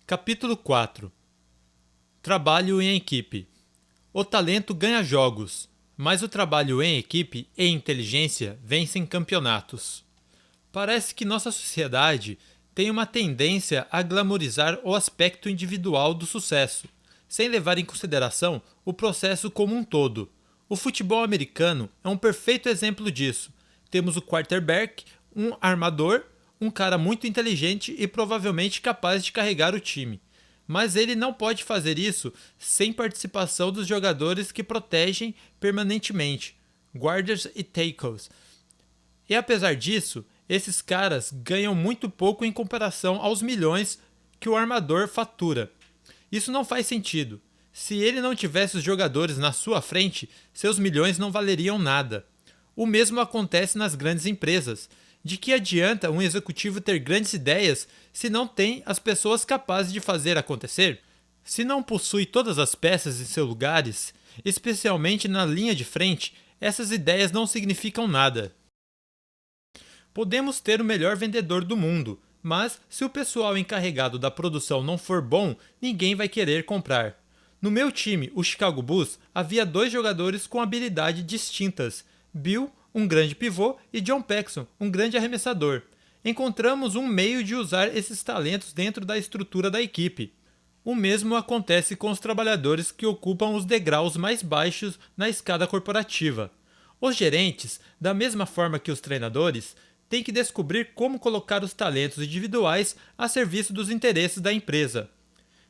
Capítulo 4. Trabalho em equipe. O talento ganha jogos, mas o trabalho em equipe e inteligência vencem campeonatos. Parece que nossa sociedade tem uma tendência a glamorizar o aspecto individual do sucesso, sem levar em consideração o processo como um todo. O futebol americano é um perfeito exemplo disso. Temos o quarterback, um armador, um cara muito inteligente e provavelmente capaz de carregar o time. Mas ele não pode fazer isso sem participação dos jogadores que protegem permanentemente, guardas e tackles. E apesar disso, esses caras ganham muito pouco em comparação aos milhões que o armador fatura. Isso não faz sentido. Se ele não tivesse os jogadores na sua frente, seus milhões não valeriam nada. O mesmo acontece nas grandes empresas. De que adianta um executivo ter grandes ideias se não tem as pessoas capazes de fazer acontecer? Se não possui todas as peças em seus lugares, especialmente na linha de frente, essas ideias não significam nada. Podemos ter o melhor vendedor do mundo, mas se o pessoal encarregado da produção não for bom, ninguém vai querer comprar. No meu time, o Chicago Bulls, havia 2 jogadores com habilidades distintas: Bill, um grande pivô, e John Paxson, um grande arremessador. Encontramos um meio de usar esses talentos dentro da estrutura da equipe. O mesmo acontece com os trabalhadores que ocupam os degraus mais baixos na escada corporativa. Os gerentes, da mesma forma que os treinadores, têm que descobrir como colocar os talentos individuais a serviço dos interesses da empresa.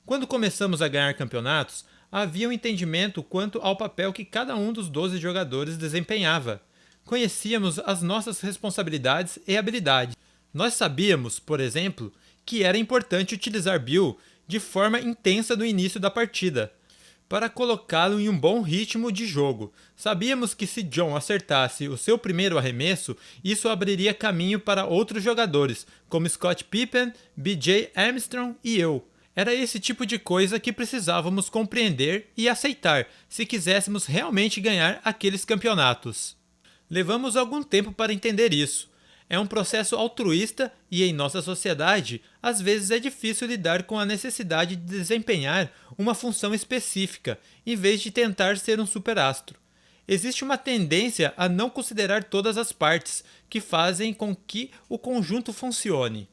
Quando começamos a ganhar campeonatos, havia um entendimento quanto ao papel que cada um dos 12 jogadores desempenhava. Conhecíamos as nossas responsabilidades e habilidades. Nós sabíamos, por exemplo, que era importante utilizar Bill de forma intensa no início da partida, para colocá-lo em um bom ritmo de jogo. Sabíamos que se John acertasse o seu primeiro arremesso, isso abriria caminho para outros jogadores, como Scott Pippen, B.J. Armstrong e eu. Era esse tipo de coisa que precisávamos compreender e aceitar se quiséssemos realmente ganhar aqueles campeonatos. Levamos algum tempo para entender isso. É um processo altruísta e em nossa sociedade, às vezes é difícil lidar com a necessidade de desempenhar uma função específica, em vez de tentar ser um superastro. Existe uma tendência a não considerar todas as partes que fazem com que o conjunto funcione.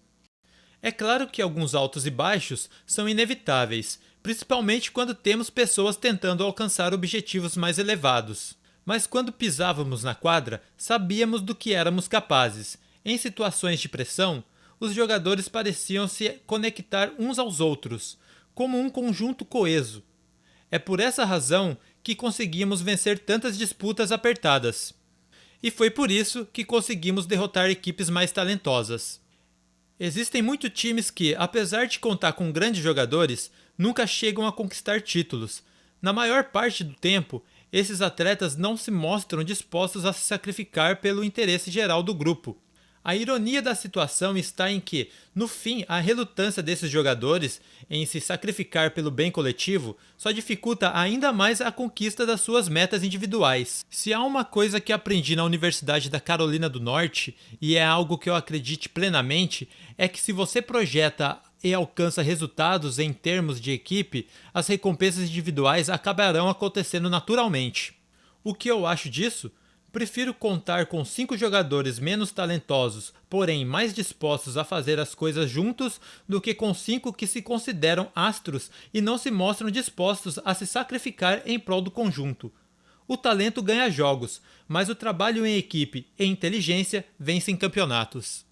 É claro que alguns altos e baixos são inevitáveis, principalmente quando temos pessoas tentando alcançar objetivos mais elevados. Mas quando pisávamos na quadra, sabíamos do que éramos capazes. Em situações de pressão, os jogadores pareciam se conectar uns aos outros, como um conjunto coeso. É por essa razão que conseguimos vencer tantas disputas apertadas. E foi por isso que conseguimos derrotar equipes mais talentosas. Existem muitos times que, apesar de contar com grandes jogadores, nunca chegam a conquistar títulos. Na maior parte do tempo, esses atletas não se mostram dispostos a se sacrificar pelo interesse geral do grupo. A ironia da situação está em que, no fim, a relutância desses jogadores em se sacrificar pelo bem coletivo só dificulta ainda mais a conquista das suas metas individuais. Se há uma coisa que aprendi na Universidade da Carolina do Norte, e é algo que eu acredite plenamente, é que se você projeta e alcança resultados em termos de equipe, as recompensas individuais acabarão acontecendo naturalmente. O que eu acho disso? Prefiro contar com 5 jogadores menos talentosos, porém mais dispostos a fazer as coisas juntos, do que com 5 que se consideram astros e não se mostram dispostos a se sacrificar em prol do conjunto. O talento ganha jogos, mas o trabalho em equipe e inteligência vencem campeonatos.